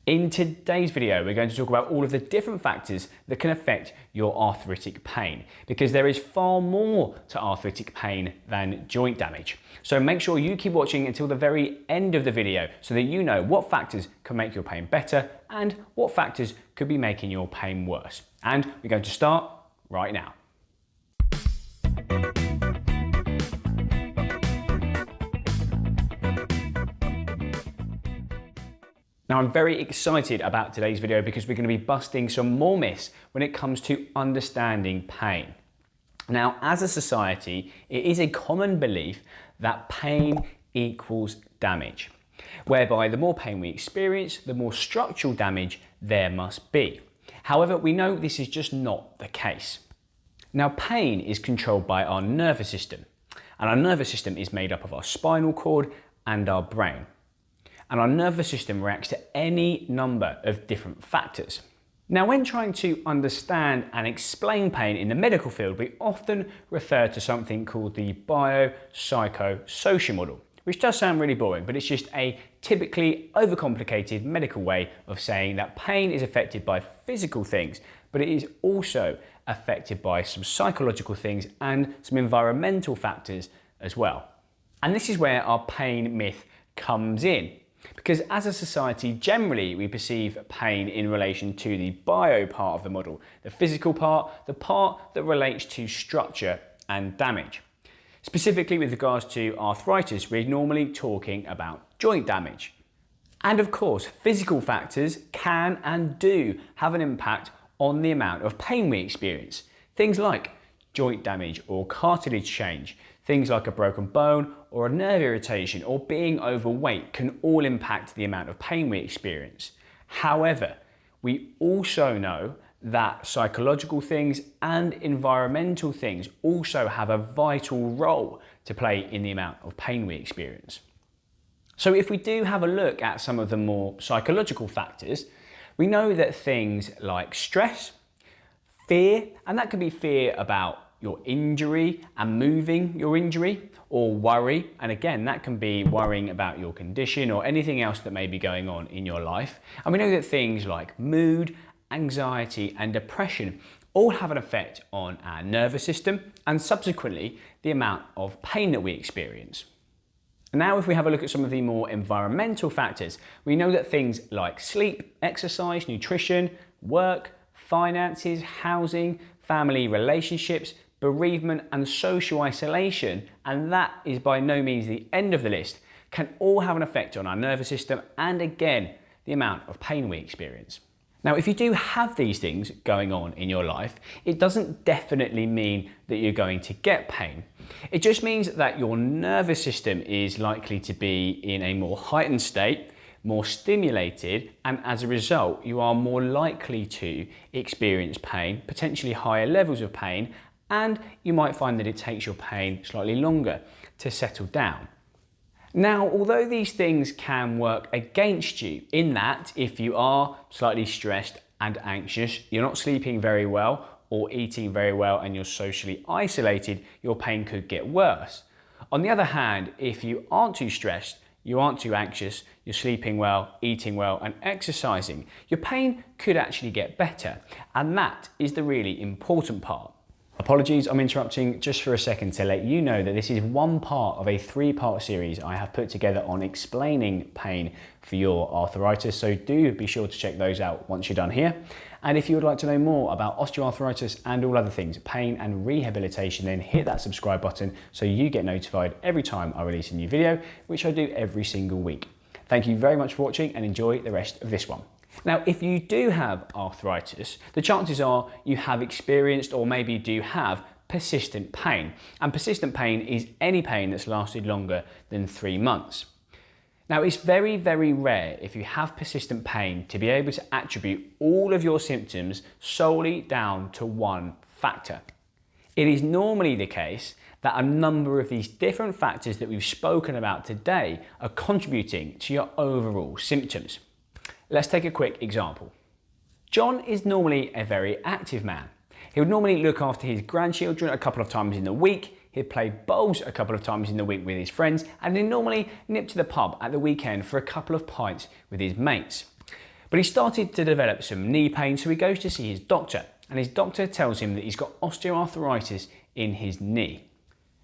In today's video, we're going to talk about all of the different factors that can affect your arthritic pain, because there is far more to arthritic pain than joint damage. So make sure you keep watching until the very end of the video so that you know what factors can make your pain better and what factors could be making your pain worse. And we're going to start right now. Now, I'm very excited about today's video because we're going to be busting some more myths when it comes to understanding pain. Now, as a society, it is a common belief that pain equals damage, whereby the more pain we experience, the more structural damage there must be. However, we know this is just not the case. Now, pain is controlled by our nervous system, and our nervous system is made up of our spinal cord and our brain. And our nervous system reacts to any number of different factors. Now, when trying to understand and explain pain in the medical field, we often refer to something called the biopsychosocial model, which does sound really boring, but it's just a typically overcomplicated medical way of saying that pain is affected by physical things, but it is also affected by some psychological things and some environmental factors as well. And this is where our pain myth comes in. Because as a society, generally we perceive pain in relation to the bio part of the model, the physical part, the part that relates to structure and damage. Specifically with regards to arthritis, we're normally talking about joint damage. And of course, physical factors can and do have an impact on the amount of pain we experience. Things like joint damage or cartilage change, things like a broken bone or a nerve irritation or being overweight can all impact the amount of pain we experience. However, we also know that psychological things and environmental things also have a vital role to play in the amount of pain we experience. So if we do have a look at some of the more psychological factors, we know that things like stress, fear, and that could be fear about your injury and moving your injury, or worry, and again that can be worrying about your condition or anything else that may be going on in your life. And we know that things like mood, anxiety and depression all have an effect on our nervous system and subsequently the amount of pain that we experience. And now if we have a look at some of the more environmental factors, we know that things like sleep, exercise, nutrition, work, finances, housing, family relationships, bereavement and social isolation, and that is by no means the end of the list, can all have an effect on our nervous system and again the amount of pain we experience. Now, if you do have these things going on in your life, it doesn't definitely mean that you're going to get pain. It just means that your nervous system is likely to be in a more heightened state, more stimulated, and as a result you are more likely to experience pain, potentially higher levels of pain, and you might find that it takes your pain slightly longer to settle down. Now, although these things can work against you in that if you are slightly stressed and anxious, you're not sleeping very well or eating very well and you're socially isolated, your pain could get worse. On the other hand, if you aren't too stressed, you aren't too anxious, you're sleeping well, eating well and exercising, your pain could actually get better, and that is the really important part. Apologies, I'm interrupting just for a second to let you know that this is one part of a 3-part series I have put together on explaining pain for your arthritis, so do be sure to check those out once you're done here. And if you would like to know more about osteoarthritis and all other things, pain and rehabilitation, then hit that subscribe button so you get notified every time I release a new video, which I do every single week. Thank you very much for watching and enjoy the rest of this one. Now, if you do have arthritis, the chances are you have experienced or maybe do have persistent pain. And persistent pain is any pain that's lasted longer than 3 months. Now, it's very, very rare if you have persistent pain to be able to attribute all of your symptoms solely down to one factor. It is normally the case that a number of these different factors that we've spoken about today are contributing to your overall symptoms. Let's take a quick example. John is normally a very active man. He would normally look after his grandchildren a couple of times in the week. He'd play bowls a couple of times in the week with his friends, and he'd normally nip to the pub at the weekend for a couple of pints with his mates. But he started to develop some knee pain, so he goes to see his doctor, and his doctor tells him that he's got osteoarthritis in his knee.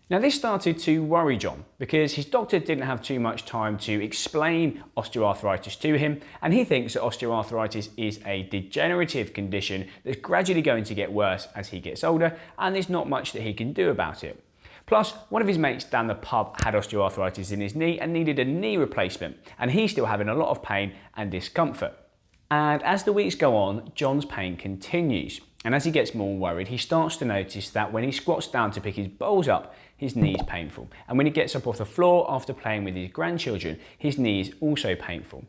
Now this started to worry John because his doctor didn't have too much time to explain osteoarthritis to him, and he thinks that osteoarthritis is a degenerative condition that's gradually going to get worse as he gets older, and there's not much that he can do about it. Plus, one of his mates down the pub had osteoarthritis in his knee and needed a knee replacement, and he's still having a lot of pain and discomfort. And as the weeks go on, John's pain continues. And as he gets more worried, he starts to notice that when he squats down to pick his bowls up, his knee is painful. And when he gets up off the floor after playing with his grandchildren, his knee is also painful.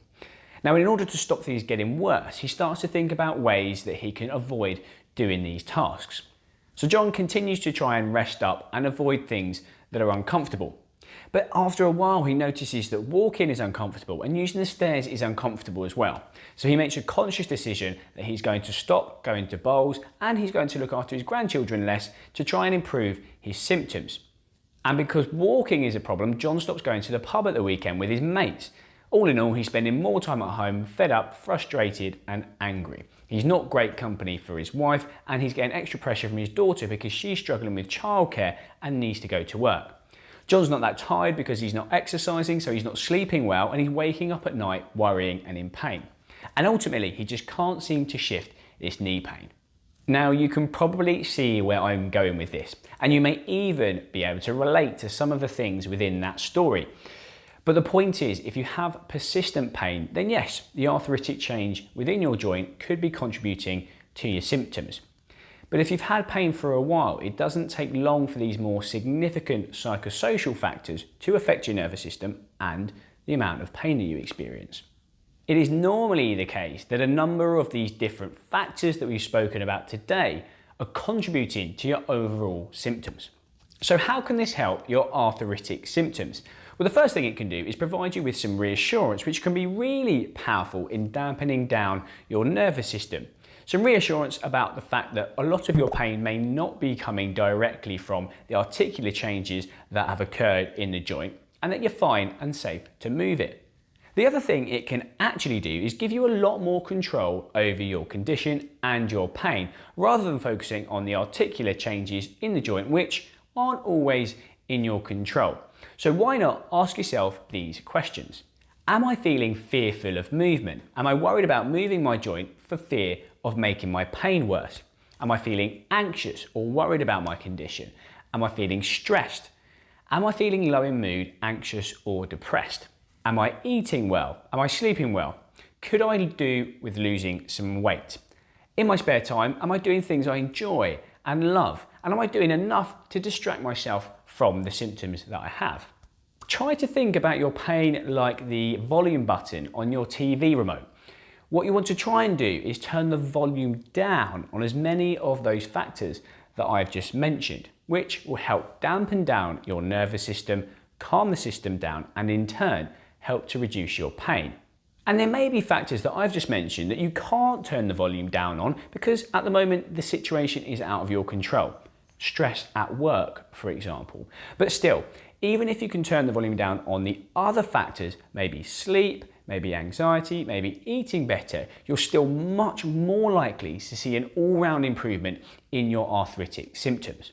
Now, in order to stop things getting worse, he starts to think about ways that he can avoid doing these tasks. So John continues to try and rest up and avoid things that are uncomfortable. But after a while, he notices that walking is uncomfortable and using the stairs is uncomfortable as well. So he makes a conscious decision that he's going to stop going to bowls and he's going to look after his grandchildren less to try and improve his symptoms. And because walking is a problem, John stops going to the pub at the weekend with his mates. All in all, he's spending more time at home, fed up, frustrated and angry. He's not great company for his wife, and he's getting extra pressure from his daughter because she's struggling with childcare and needs to go to work. John's not that tired because he's not exercising, so he's not sleeping well, and he's waking up at night worrying and in pain. And ultimately, he just can't seem to shift this knee pain. Now, you can probably see where I'm going with this, and you may even be able to relate to some of the things within that story. But the point is, if you have persistent pain, then yes, the arthritic change within your joint could be contributing to your symptoms. But if you've had pain for a while, it doesn't take long for these more significant psychosocial factors to affect your nervous system and the amount of pain that you experience. It is normally the case that a number of these different factors that we've spoken about today are contributing to your overall symptoms. So how can this help your arthritic symptoms? Well, the first thing it can do is provide you with some reassurance, which can be really powerful in dampening down your nervous system. Some reassurance about the fact that a lot of your pain may not be coming directly from the articular changes that have occurred in the joint, and that you're fine and safe to move it. The other thing it can actually do is give you a lot more control over your condition and your pain, rather than focusing on the articular changes in the joint, which aren't always in your control. So why not ask yourself these questions? Am I feeling fearful of movement? Am I worried about moving my joint for fear of making my pain worse? Am I feeling anxious or worried about my condition? Am I feeling stressed? Am I feeling low in mood, anxious or depressed? Am I eating well? Am I sleeping well? Could I do with losing some weight? In my spare time, am I doing things I enjoy and love? And am I doing enough to distract myself from the symptoms that I have? Try to think about your pain like the volume button on your TV remote. What you want to try and do is turn the volume down on as many of those factors that I've just mentioned, which will help dampen down your nervous system, calm the system down, and in turn, help to reduce your pain. And there may be factors that I've just mentioned that you can't turn the volume down on because at the moment the situation is out of your control. Stress at work, for example. But still, even if you can turn the volume down on the other factors, maybe sleep, maybe anxiety, maybe eating better, you're still much more likely to see an all-round improvement in your arthritic symptoms.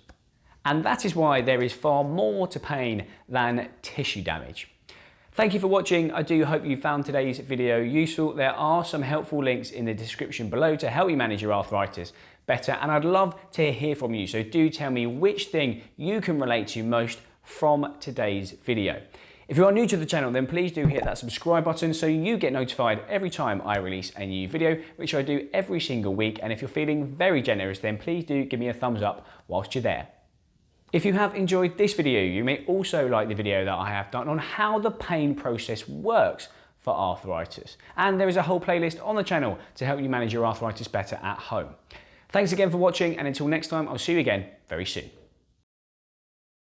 And that is why there is far more to pain than tissue damage. Thank you for watching. I do hope you found today's video useful. There are some helpful links in the description below to help you manage your arthritis better, and I'd love to hear from you. So do tell me which thing you can relate to most from today's video. If you are new to the channel, then please do hit that subscribe button so you get notified every time I release a new video, which I do every single week. And if you're feeling very generous, then please do give me a thumbs up whilst you're there. If you have enjoyed this video, you may also like the video that I have done on how the pain process works for arthritis. And there is a whole playlist on the channel to help you manage your arthritis better at home. Thanks again for watching, and until next time, I'll see you again very soon.